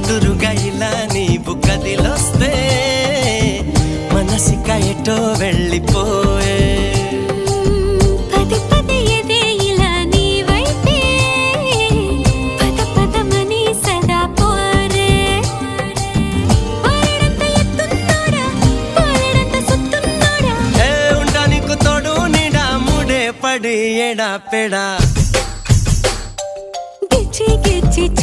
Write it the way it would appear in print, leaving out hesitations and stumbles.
ఎదురుగా ఇలా నీవు కదిలొస్తే మనసిక ఎటో వెళ్ళిపోయే పడి ఎడా పెడా గిచ్చి గిచ్చి